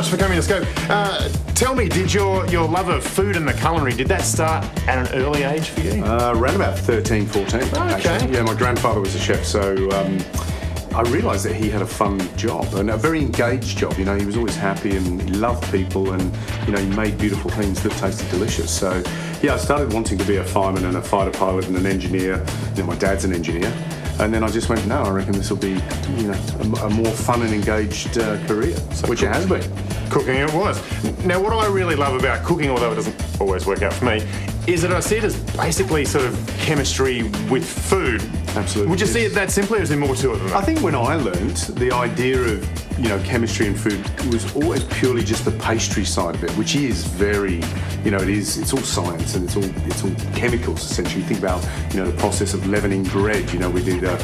much for coming to Scope. Tell me, did your love of food and the culinary, did that start at an early age for you? Around about 13, 14. Okay. Actually. Yeah, my grandfather was a chef, so I realised that he had a fun job and a very engaged job. You know, he was always happy and he loved people, and you know, he made beautiful things that tasted delicious. So yeah, I started wanting to be a fireman and a fighter pilot and an engineer. You know, my dad's an engineer. And then I just went, no, I reckon this will be, you know, a more fun and engaged career, so which it has been. Cooking it was. Now, what I really love about cooking, although it doesn't always work out for me, is that I see it as basically sort of chemistry with food. Absolutely. Would you see it that simply, or is there more to it than that? I think when I learned, the idea of, you know, chemistry and food was always purely just the pastry side of it, which is very, you know, it's all science and it's all chemicals essentially. You think about, you know, the process of leavening bread, you know, we did a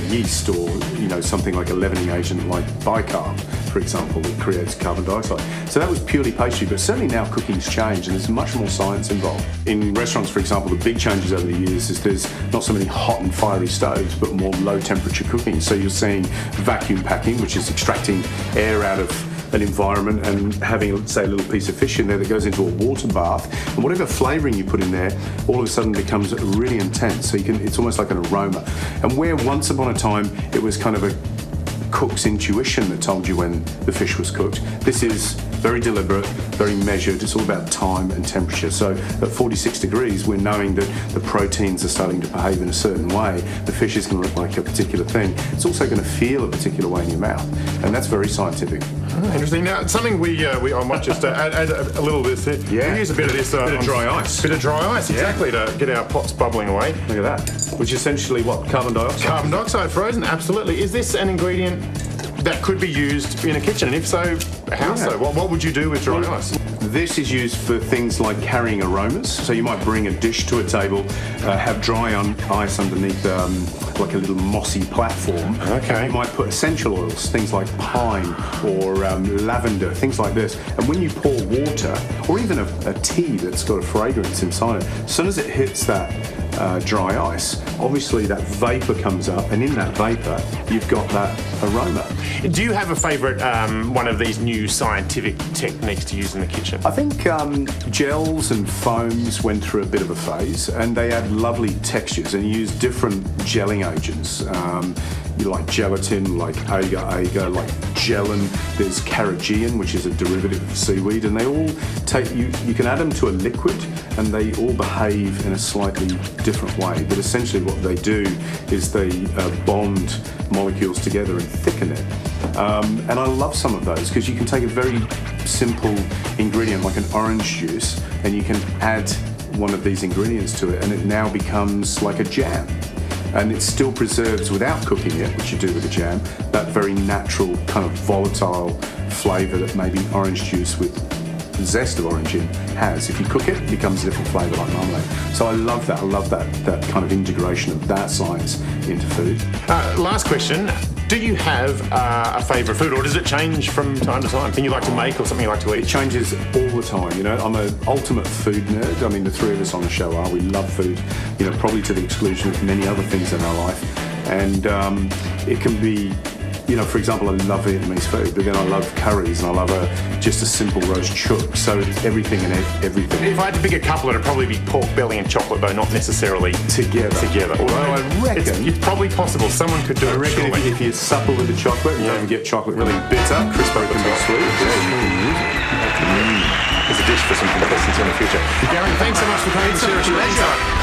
yeast or, you know, something like a leavening agent like bicarb, for example, that creates carbon dioxide. So that was purely pastry, but certainly now cooking's changed and there's much more science involved. In restaurants, for example, the big changes over the years is there's not so many hot and fiery stoves, but more low temperature cooking. So you're seeing vacuum packing, which is extracting air out of an environment and having, say, a little piece of fish in there that goes into a water bath, and whatever flavouring you put in there all of a sudden becomes really intense. So it's almost like an aroma. And where once upon a time it was kind of a cook's intuition that told you when the fish was cooked, this is very deliberate, very measured. It's all about time and temperature. So at 46 degrees, we're knowing that the proteins are starting to behave in a certain way. The fish is going to look like a particular thing. It's also going to feel a particular way in your mouth, and that's very scientific. Interesting. Now, something I might just add a little bit here. Yeah. We use a bit of this. Bit of dry ice. Bit of dry ice, exactly, to get our pots bubbling away. Look at that. Which is essentially what? Carbon dioxide? Carbon dioxide frozen, absolutely. Is this an ingredient that could be used in a kitchen? And if so, how so? What would you do with dry ice? This is used for things like carrying aromas. So you might bring a dish to a table, have dry ice underneath like a little mossy platform. Okay. You might put essential oils, things like pine or lavender, things like this. And when you pour water, or even a tea that's got a fragrance inside it, as soon as it hits that dry ice, obviously that vapour comes up, and in that vapour you've got that aroma. Do you have a favourite one of these new scientific techniques to use in the kitchen? I think gels and foams went through a bit of a phase, and they add lovely textures and use different gelling agents. You like gelatin, like agar-agar, like gelin. There's carrageenan, which is a derivative of seaweed, and they all you can add them to a liquid and they all behave in a slightly different way. But essentially what they do is they bond molecules together and thicken it. And I love some of those because you can take a very simple ingredient like an orange juice and you can add one of these ingredients to it, and it now becomes like a jam. And it still preserves, without cooking it, which you do with a jam, that very natural kind of volatile flavour that maybe orange juice with zest of orange in has. If you cook it, it becomes a different flavour like marmalade. So I love that. I love that kind of integration of that science into food. Last question. Do you have a favourite food, or does it change from time to time? Thing you like to make or something you like to eat? It changes all the time, you know. I'm an ultimate food nerd. I mean, the three of us on the show are. We love food, you know, probably to the exclusion of many other things in our life. And it can be, you know, for example, I love Vietnamese food, but then I love curries and I love just a simple roast chook. So it's everything and everything. If I had to pick a couple, it'd probably be pork belly and chocolate, though not necessarily together. Although I reckon it's probably possible. Someone could do it. I reckon if you're supple with the chocolate, you don't get chocolate really bitter. Crisp over the top. Sweet. There's a dish for some contestants in the future. Gary, thanks so much for coming to share us your insight.